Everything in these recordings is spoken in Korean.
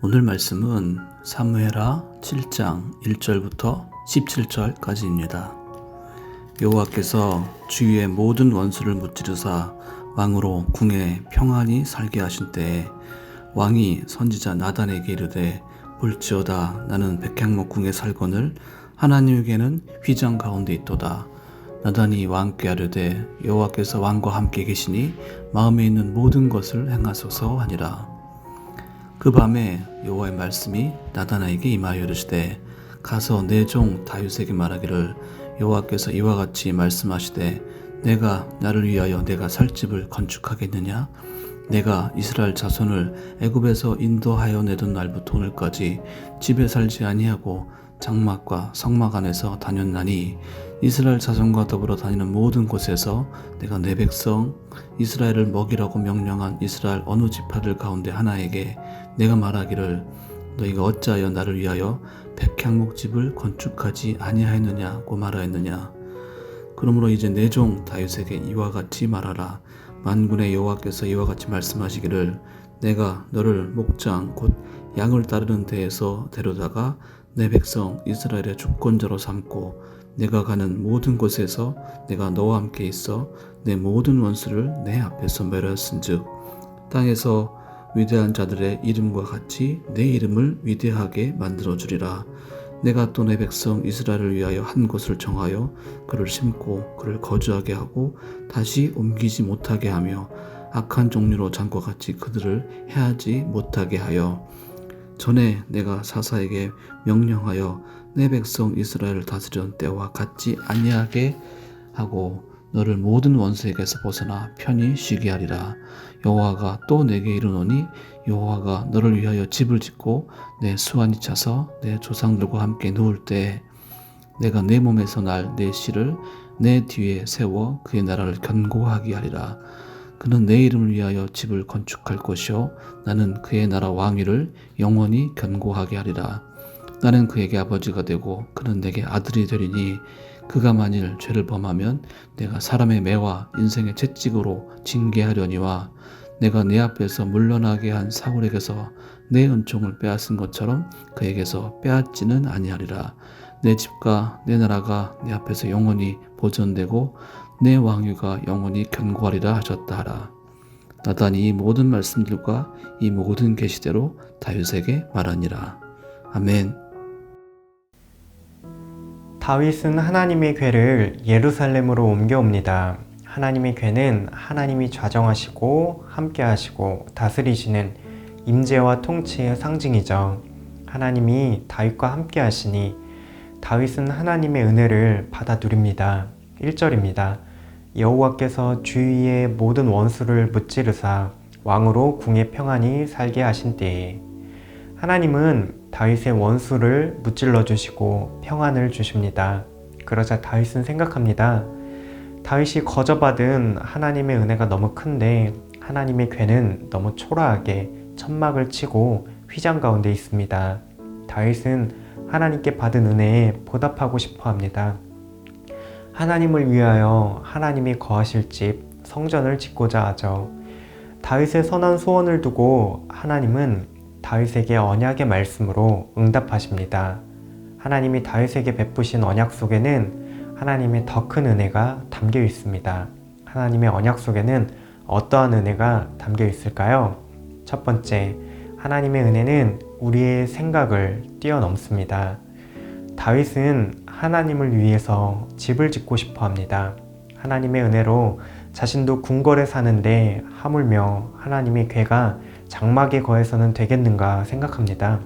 오늘 말씀은 사무엘하 7장 1절부터 17절까지입니다. 여호와께서 주위의 모든 원수를 무찌르사 왕으로 궁에 평안히 살게 하신 때에 왕이 선지자 나단에게 이르되 볼지어다 나는 백향목 궁에 살거늘 하나님에게는 휘장 가운데 있도다. 나단이 왕께 아뢰되 여호와께서 왕과 함께 계시니 마음에 있는 모든 것을 행하소서 하니라. 그 밤에 여호와의 말씀이 나단에게 임하여 이르시되 가서 내 종 다윗에게 말하기를 여호와께서 이와 같이 말씀하시되 내가 나를 위하여 내가 살 집을 건축하겠느냐? 내가 이스라엘 자손을 애굽에서 인도하여 내던 날부터 오늘까지 집에 살지 아니하고 장막과 성막 안에서 다녔나니 이스라엘 자손과 더불어 다니는 모든 곳에서 내가 내 백성 이스라엘을 먹이라고 명령한 이스라엘 어느 지파들 가운데 하나에게 내가 말하기를 너희가 어찌하여 나를 위하여 백향목 집을 건축하지 아니하였느냐고 말하였느냐. 그러므로 이제 내 종 다윗에게 이와 같이 말하라. 만군의 여호와께서 이와 같이 말씀하시기를 내가 너를 목장 곧 양을 따르는 데에서 데려다가 내 백성 이스라엘의 주권자로 삼고 내가 가는 모든 곳에서 내가 너와 함께 있어 내 모든 원수를 내 앞에서 멸하였은즉 땅에서 위대한 자들의 이름과 같이 내 이름을 위대하게 만들어주리라. 내가 또 내 백성 이스라엘을 위하여 한 곳을 정하여 그를 심고 그를 거주하게 하고 다시 옮기지 못하게 하며 악한 종류로 전과 같이 그들을 해하지 못하게 하여 전에 내가 사사에게 명령하여 내 백성 이스라엘을 다스리던 때와 같지 아니하게 하고 너를 모든 원수에게서 벗어나 편히 쉬게 하리라. 여호와가 또 내게 이르노니 여호와가 너를 위하여 집을 짓고 내 수완이 차서 내 조상들과 함께 누울 때 내가 내 몸에서 날 내 씨를 내 뒤에 세워 그의 나라를 견고하게 하리라. 그는 내 이름을 위하여 집을 건축할 것이요 나는 그의 나라 왕위를 영원히 견고하게 하리라. 나는 그에게 아버지가 되고 그는 내게 아들이 되리니 그가 만일 죄를 범하면 내가 사람의 매와 인생의 채찍으로 징계하려니와 내가 내 앞에서 물러나게 한 사울에게서 내 은총을 빼앗은 것처럼 그에게서 빼앗지는 아니하리라. 내 집과 내 나라가 내 앞에서 영원히 보존되고 내 왕위가 영원히 견고하리라 하셨다 하라. 나단이 이 모든 말씀들과 이 모든 계시대로 다윗에게 말하니라. 아멘. 다윗은 하나님의 궤를 예루살렘으로 옮겨옵니다. 하나님의 궤는 하나님이 좌정하시고 함께하시고 다스리시는 임재와 통치의 상징이죠. 하나님이 다윗과 함께하시니 다윗은 하나님의 은혜를 받아 누립니다. 1절입니다. 여호와께서 주위의 모든 원수를 무찌르사 왕으로 궁에 평안히 살게 하신 때에 하나님은 다윗의 원수를 무찔러 주시고 평안을 주십니다. 그러자 다윗은 생각합니다. 다윗이 거저받은 하나님의 은혜가 너무 큰데 하나님의 궤는 너무 초라하게 천막을 치고 휘장 가운데 있습니다. 다윗은 하나님께 받은 은혜에 보답하고 싶어 합니다. 하나님을 위하여 하나님이 거하실 집 성전을 짓고자 하죠. 다윗의 선한 소원을 두고 하나님은 다윗에게 언약의 말씀으로 응답하십니다. 하나님이 다윗에게 베푸신 언약 속에는 하나님의 더 큰 은혜가 담겨 있습니다. 하나님의 언약 속에는 어떠한 은혜가 담겨 있을까요? 첫 번째, 하나님의 은혜는 우리의 생각을 뛰어넘습니다. 다윗은 하나님을 위해서 집을 짓고 싶어 합니다. 하나님의 은혜로 자신도 궁궐에 사는데 하물며 하나님의 궤가 장막에 거해서는 되겠는가 생각합니다.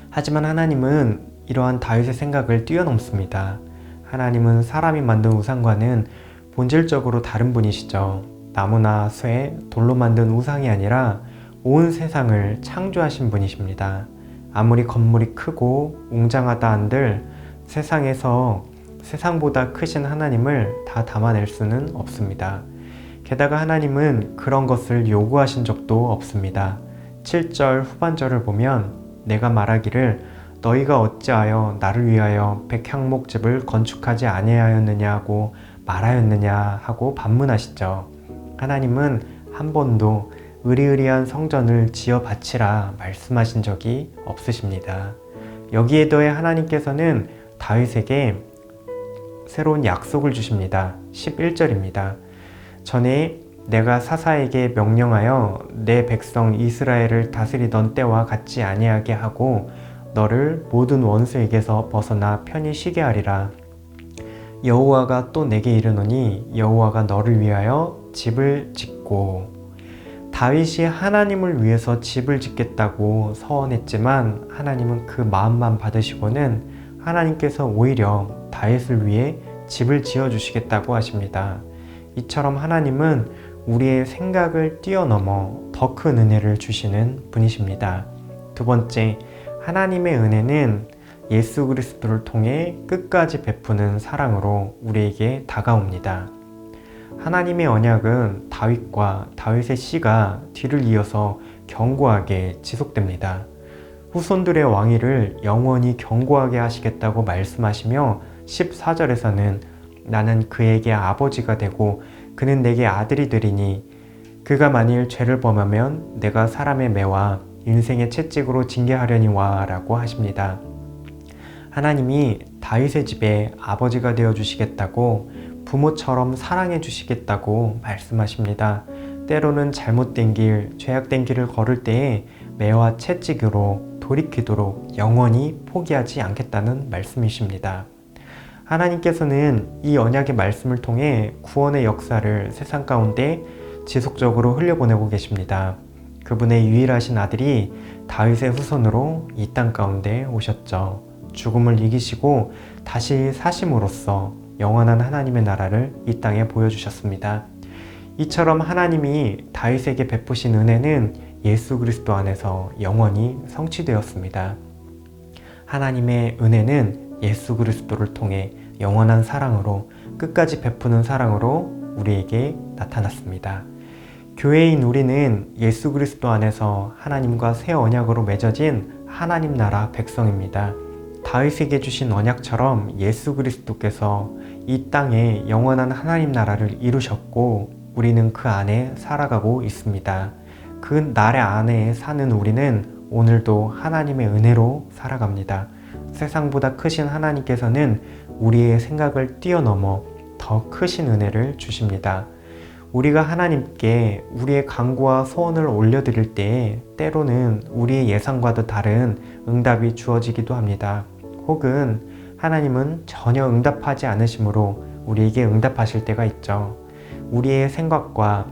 하지만 하나님은 이러한 다윗의 생각을 뛰어넘습니다. 하나님은 사람이 만든 우상과는 본질적으로 다른 분이시죠. 나무나 쇠, 돌로 만든 우상이 아니라 온 세상을 창조하신 분이십니다. 아무리 건물이 크고 웅장하다 한들 세상에서 세상보다 크신 하나님을 다 담아낼 수는 없습니다. 게다가 하나님은 그런 것을 요구하신 적도 없습니다. 7절 후반절을 보면 내가 말하기를 너희가 어찌하여 나를 위하여 백향목집을 건축하지 아니하였느냐고 말하였느냐 하고 반문하시죠. 하나님은 한 번도 의리의리한 성전을 지어 바치라 말씀하신 적이 없으십니다. 여기에 더해 하나님께서는 다윗에게 새로운 약속을 주십니다. 11절입니다. 전에 내가 사사에게 명령하여 내 백성 이스라엘을 다스리던 때와 같지 아니하게 하고 너를 모든 원수에게서 벗어나 편히 쉬게 하리라. 여호와가 또 내게 이르노니 여호와가 너를 위하여 집을 짓고. 다윗이 하나님을 위해서 집을 짓겠다고 서원했지만 하나님은 그 마음만 받으시고는 하나님께서 오히려 다윗을 위해 집을 지어주시겠다고 하십니다. 이처럼 하나님은 우리의 생각을 뛰어넘어 더 큰 은혜를 주시는 분이십니다. 두 번째, 하나님의 은혜는 예수 그리스도를 통해 끝까지 베푸는 사랑으로 우리에게 다가옵니다. 하나님의 언약은 다윗과 다윗의 씨가 뒤를 이어서 견고하게 지속됩니다. 후손들의 왕위를 영원히 견고하게 하시겠다고 말씀하시며 14절에서는 나는 그에게 아버지가 되고 그는 내게 아들이 되리니 그가 만일 죄를 범하면 내가 사람의 매와 인생의 채찍으로 징계하려니와 라고 하십니다. 하나님이 다윗의 집에 아버지가 되어 주시겠다고 부모처럼 사랑해 주시겠다고 말씀하십니다. 때로는 잘못된 길, 죄악된 길을 걸을 때에 매와 채찍으로 돌이키도록 영원히 포기하지 않겠다는 말씀이십니다. 하나님께서는 이 언약의 말씀을 통해 구원의 역사를 세상 가운데 지속적으로 흘려보내고 계십니다. 그분의 유일하신 아들이 다윗의 후손으로 이 땅 가운데 오셨죠. 죽음을 이기시고 다시 사심으로써 영원한 하나님의 나라를 이 땅에 보여주셨습니다. 이처럼 하나님이 다윗에게 베푸신 은혜는 예수 그리스도 안에서 영원히 성취되었습니다. 하나님의 은혜는 예수 그리스도를 통해 영원한 사랑으로 끝까지 베푸는 사랑으로 우리에게 나타났습니다. 교회인 우리는 예수 그리스도 안에서 하나님과 새 언약으로 맺어진 하나님 나라 백성입니다. 다윗에게 주신 언약처럼 예수 그리스도께서 이 땅에 영원한 하나님 나라를 이루셨고 우리는 그 안에 살아가고 있습니다. 그 나라 안에 사는 우리는 오늘도 하나님의 은혜로 살아갑니다. 세상보다 크신 하나님께서는 우리의 생각을 뛰어넘어 더 크신 은혜를 주십니다. 우리가 하나님께 우리의 간구와 소원을 올려드릴 때에 때로는 우리의 예상과도 다른 응답이 주어지기도 합니다. 혹은 하나님은 전혀 응답하지 않으시므로 우리에게 응답하실 때가 있죠. 우리의 생각과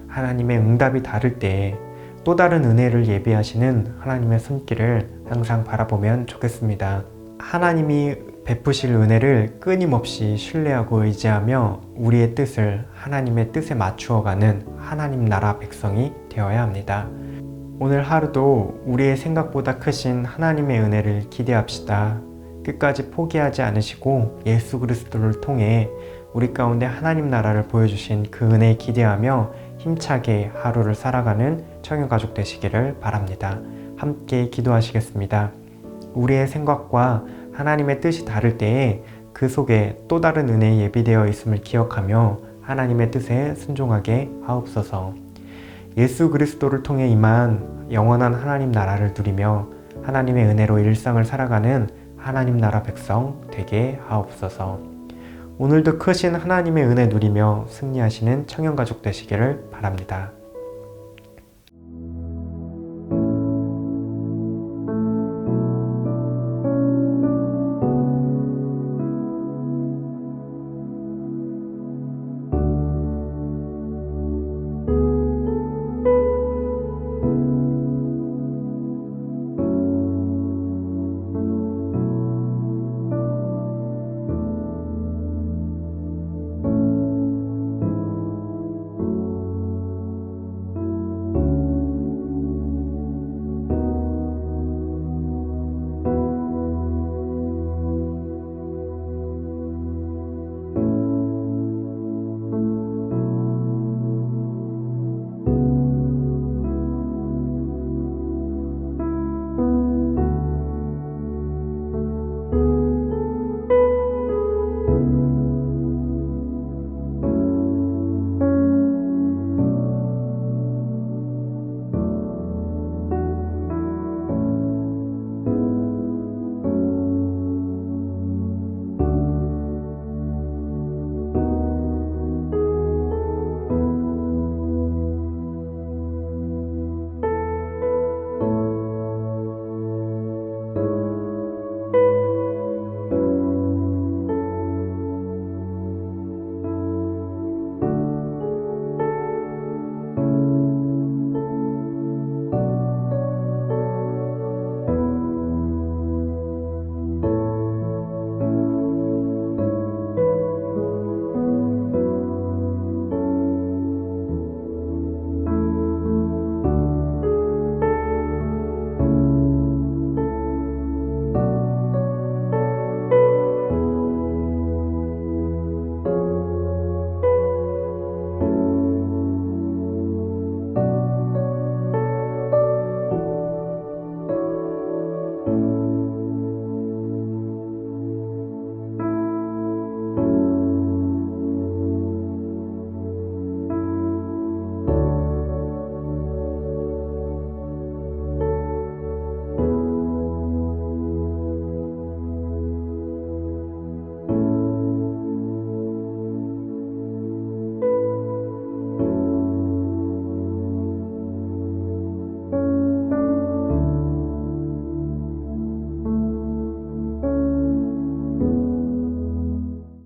하나님의 응답이 다를 때에 또 다른 은혜를 예비하시는 하나님의 손길을 항상 바라보면 좋겠습니다. 하나님이 베푸실 은혜를 끊임없이 신뢰하고 의지하며 우리의 뜻을 하나님의 뜻에 맞추어가는 하나님 나라 백성이 되어야 합니다. 오늘 하루도 우리의 생각보다 크신 하나님의 은혜를 기대합시다. 끝까지 포기하지 않으시고 예수 그리스도를 통해 우리 가운데 하나님 나라를 보여주신 그 은혜에 기대하며 힘차게 하루를 살아가는 청년가족 되시기를 바랍니다. 함께 기도하시겠습니다. 우리의 생각과 하나님의 뜻이 다를 때에 그 속에 또 다른 은혜에 예비되어 있음을 기억하며 하나님의 뜻에 순종하게 하옵소서. 예수 그리스도를 통해 임한 영원한 하나님 나라를 누리며 하나님의 은혜로 일상을 살아가는 하나님 나라 백성 되게 하옵소서. 오늘도 크신 하나님의 은혜 누리며 승리하시는 청년가족 되시기를 바랍니다.